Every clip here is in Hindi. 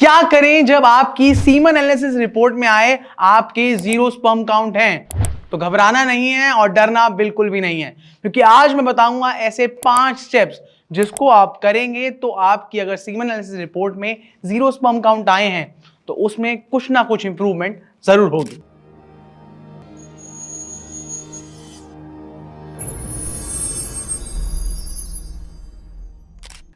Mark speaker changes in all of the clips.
Speaker 1: क्या करें जब आपकी सीमन एनालिसिस रिपोर्ट में आए आपके 0 स्पर्म काउंट हैं? तो घबराना नहीं है और डरना बिल्कुल भी नहीं है, क्योंकि आज मैं बताऊंगा ऐसे 5 स्टेप्स जिसको आप करेंगे तो आपकी अगर सीमन एनालिसिस रिपोर्ट में 0 स्पर्म काउंट आए हैं तो उसमें कुछ ना कुछ इंप्रूवमेंट जरूर होगी।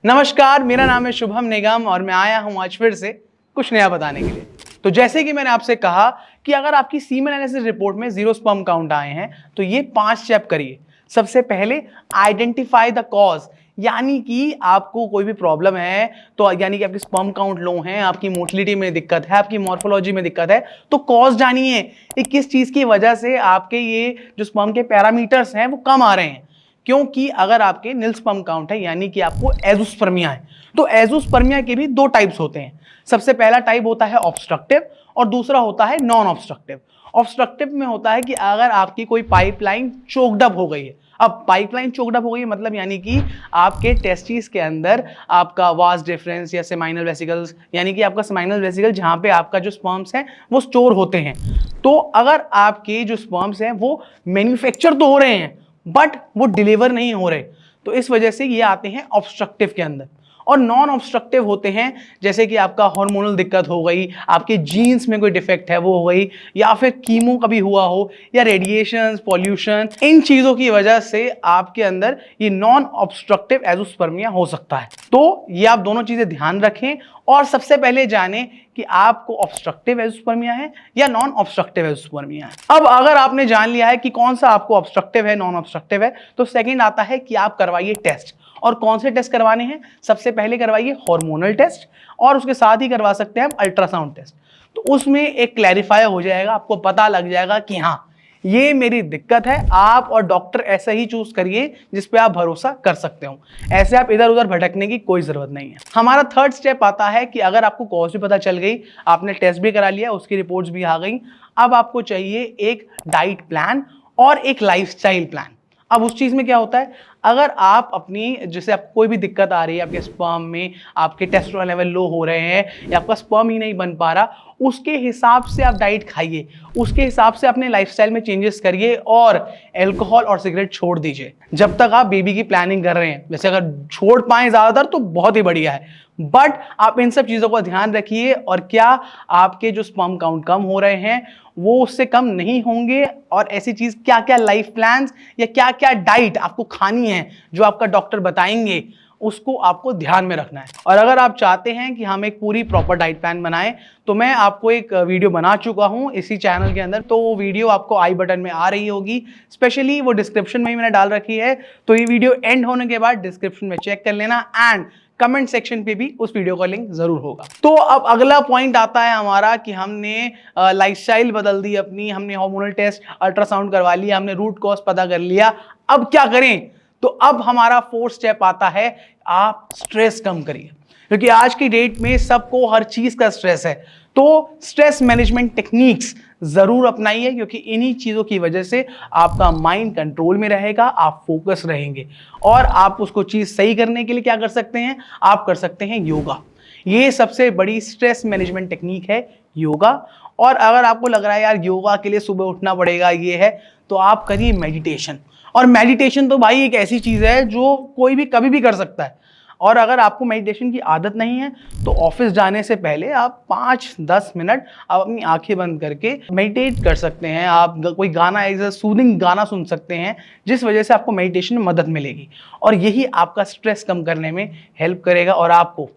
Speaker 1: नमस्कार, मेरा नाम है शुभम निगम और मैं आया हूं आज फिर से कुछ नया बताने के लिए। तो जैसे कि मैंने आपसे कहा कि अगर आपकी सीमन एनालिसिस रिपोर्ट में 0 स्पर्म काउंट आए हैं तो ये 5 स्टेप करिए। सबसे पहले आइडेंटिफाई द कॉज, यानी कि आपको कोई भी प्रॉब्लम है तो यानी कि आपकी स्पर्म काउंट लो है, आपकी मोटिलिटी में दिक्कत है, आपकी मॉर्फोलॉजी में दिक्कत है, तो कॉज जानिए कि किस चीज की वजह से आपके ये जो स्पर्म के पैरामीटर्स हैं वो कम आ रहे हैं। क्योंकि अगर आपके नील स्पर्म काउंट है यानी कि आपको एजोस्पर्मिया है, तो एजोस्पर्मिया के भी 2 टाइप्स होते हैं। सबसे पहला टाइप होता है ऑब्स्ट्रक्टिव और दूसरा होता है नॉन ऑब्स्ट्रक्टिव। ऑब्स्ट्रक्टिव में होता है कि अगर आपकी कोई पाइपलाइन चोक्ड अप हो गई है। अब पाइपलाइन चोक्ड अप हो गई है मतलब यानी कि आपके टेस्टिस के अंदर आपका वास डिफरेंस या सेमाइनल वेसिकल्स, यानी कि आपका सेमाइनल वेसिकल जहां पे आपका जो स्पर्म्स है वो स्टोर होते हैं। तो अगर आपके जो स्पर्म्स हैं वो मैन्युफैक्चर तो हो रहे हैं बट वो डिलीवर नहीं हो रहे, तो इस वजह से ये आते हैं ऑब्स्ट्रक्टिव के अंदर। और नॉन ऑब्स्ट्रक्टिव होते हैं जैसे कि आपका हार्मोनल दिक्कत हो गई, आपके जीन्स में कोई डिफेक्ट है वो हो गई, या फिर कीमो कभी हुआ हो, या रेडिएशन, पॉल्यूशन, इन चीजों की वजह से आपके अंदर ये नॉन ऑब्स्ट्रक्टिव एजोस्पर्मिया हो सकता है। तो ये आप दोनों चीजें ध्यान रखें और सबसे पहले जाने कि आपको ऑब्स्ट्रक्टिव एजोस्पर्मिया है या नॉन ऑब्स्ट्रक्टिव एजोस्पर्मिया है। अब अगर आपने जान लिया है कि कौन सा आपको ऑब्स्ट्रक्टिव है, नॉन ऑब्स्ट्रक्टिव है, तो सेकंड आता है कि आप करवाइए टेस्ट। और कौन से टेस्ट करवाने हैं? सबसे पहले करवाइए हार्मोनल टेस्ट और उसके साथ ही करवा सकते हैं हम अल्ट्रासाउंड टेस्ट। तो उसमें एक क्लैरिफाई हो जाएगा, आपको पता लग जाएगा कि हाँ ये मेरी दिक्कत है। आप और डॉक्टर ऐसा ही चूज करिए जिस पे आप भरोसा कर सकते हो, ऐसे आप इधर उधर भटकने की कोई जरूरत नहीं है। हमारा थर्ड स्टेप आता है कि अगर आपको कॉज भी पता चल गई, आपने टेस्ट भी करा लिया, उसकी रिपोर्ट्स भी आ गई, अब आपको चाहिए एक डाइट प्लान और एक लाइफस्टाइल प्लान। अब उस चीज में क्या होता है, अगर आप अपनी जैसे आपको कोई भी दिक्कत आ रही है, आपके स्पर्म में आपके टेस्टोस्टेरोन लेवल लो हो रहे हैं या आपका स्पर्म ही नहीं बन पा रहा, उसके हिसाब से आप डाइट खाइए, उसके हिसाब से अपने लाइफस्टाइल में चेंजेस करिए और अल्कोहल और सिगरेट छोड़ दीजिए जब तक आप बेबी की प्लानिंग कर रहे हैं। वैसे अगर छोड़ पाए ज्यादातर तो बहुत ही बढ़िया है, बट आप इन सब चीजों का ध्यान रखिए। और क्या आपके जो स्पर्म काउंट कम हो रहे हैं वो उससे कम नहीं होंगे, और ऐसी चीज क्या क्या लाइफ प्लान्स या क्या क्या डाइट आपको खानी है जो आपका डॉक्टर बताएंगे, उसको आपको ध्यान में रखना है। और अगर आप चाहते हैं कि हम एक पूरी प्रॉपर डाइट प्लान बनाएं तो मैं आपको एक वीडियो बना चुका हूं इसी चैनल के अंदर, तो वो वीडियो आपको आई बटन में आ रही होगी, स्पेशली वो डिस्क्रिप्शन में ही मैंने डाल रखी है। तो ये वीडियो एंड होने के बाद डिस्क्रिप्शन में चेक कर लेना एंड कमेंट सेक्शन पे भी उस वीडियो का लिंक जरूर होगा। तो अब अगला पॉइंट आता है हमारा कि हमने लाइफस्टाइल बदल दी अपनी, हमने हार्मोनल टेस्ट अल्ट्रासाउंड करवा लिया, हमने रूट कॉज पता कर लिया, अब क्या करें? तो अब हमारा फोर्थ स्टेप आता है, आप स्ट्रेस कम करिए, क्योंकि आज की डेट में सबको हर चीज का स्ट्रेस है। तो स्ट्रेस मैनेजमेंट टेक्निक्स जरूर अपनाइए, क्योंकि इन्हीं चीजों की वजह से आपका माइंड कंट्रोल में रहेगा, आप फोकस रहेंगे। और आप उसको चीज सही करने के लिए क्या कर सकते हैं? आप कर सकते हैं योगा। ये सबसे बड़ी स्ट्रेस मैनेजमेंट टेक्निक है, योगा। और अगर आपको लग रहा है यार योगा के लिए सुबह उठना पड़ेगा ये है, तो आप करिए मेडिटेशन। और मेडिटेशन तो भाई एक ऐसी चीज है जो कोई भी कभी भी कर सकता है। और अगर आपको मेडिटेशन की आदत नहीं है तो ऑफिस जाने से पहले आप 5-10 मिनट आप अपनी आंखें बंद करके मेडिटेट कर सकते हैं। आप कोई गाना, ऐसा सूदिंग गाना सुन सकते हैं जिस वजह से आपको मेडिटेशन में मदद मिलेगी, और यही आपका स्ट्रेस कम करने में हेल्प करेगा और आपको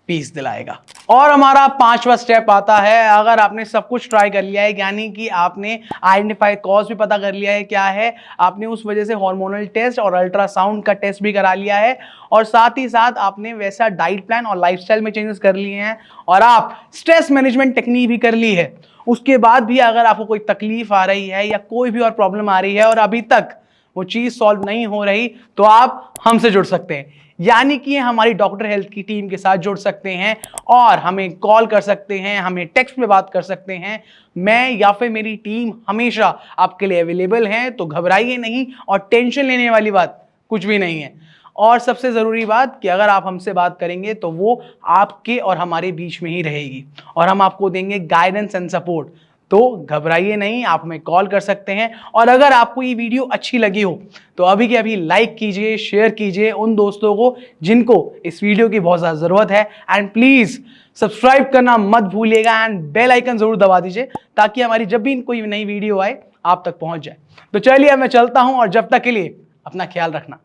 Speaker 1: पीस दिलाएगा। और हमारा 5वां स्टेप आता है, अगर आपने सब कुछ ट्राई कर लिया है, यानी कि आपने आइडेंटिफाई कॉज भी पता कर लिया है क्या है, आपने उस वजह से हार्मोनल टेस्ट और अल्ट्रासाउंड का टेस्ट भी करा लिया है, और साथ ही साथ आपने वैसा डाइट प्लान और लाइफस्टाइल में चेंजेस कर लिए हैं, और आप स्ट्रेस मैनेजमेंट टेक्निक भी कर ली है, उसके बाद भी अगर आपको कोई तकलीफ आ रही है या कोई भी और प्रॉब्लम आ रही है और अभी तक वो चीज सॉल्व नहीं हो रही, तो आप हमसे जुड़ सकते हैं, यानी कि हमारी डॉक्टर हेल्थ की टीम के साथ जुड़ सकते हैं और हमें कॉल कर सकते हैं, हमें टेक्स्ट में बात कर सकते हैं। मैं या फिर मेरी टीम हमेशा आपके लिए अवेलेबल है, तो घबराइए नहीं और टेंशन लेने वाली बात कुछ भी नहीं है। और सबसे ज़रूरी बात कि अगर आप हमसे बात करेंगे तो वो आपके और हमारे बीच में ही रहेगी और हम आपको देंगे गाइडेंस एंड सपोर्ट। तो घबराइए नहीं, आप हमें कॉल कर सकते हैं। और अगर आपको ये वीडियो अच्छी लगी हो तो अभी के अभी लाइक कीजिए, शेयर कीजिए उन दोस्तों को जिनको इस वीडियो की बहुत ज़्यादा ज़रूरत है। एंड प्लीज़ सब्सक्राइब करना मत भूलिएगा एंड बेल आइकन ज़रूर दबा दीजिए ताकि हमारी जब भी कोई नई वीडियो आए आप तक पहुंच जाए। तो चलिए अब मैं चलता हूं और जब तक के लिए अपना ख्याल रखना।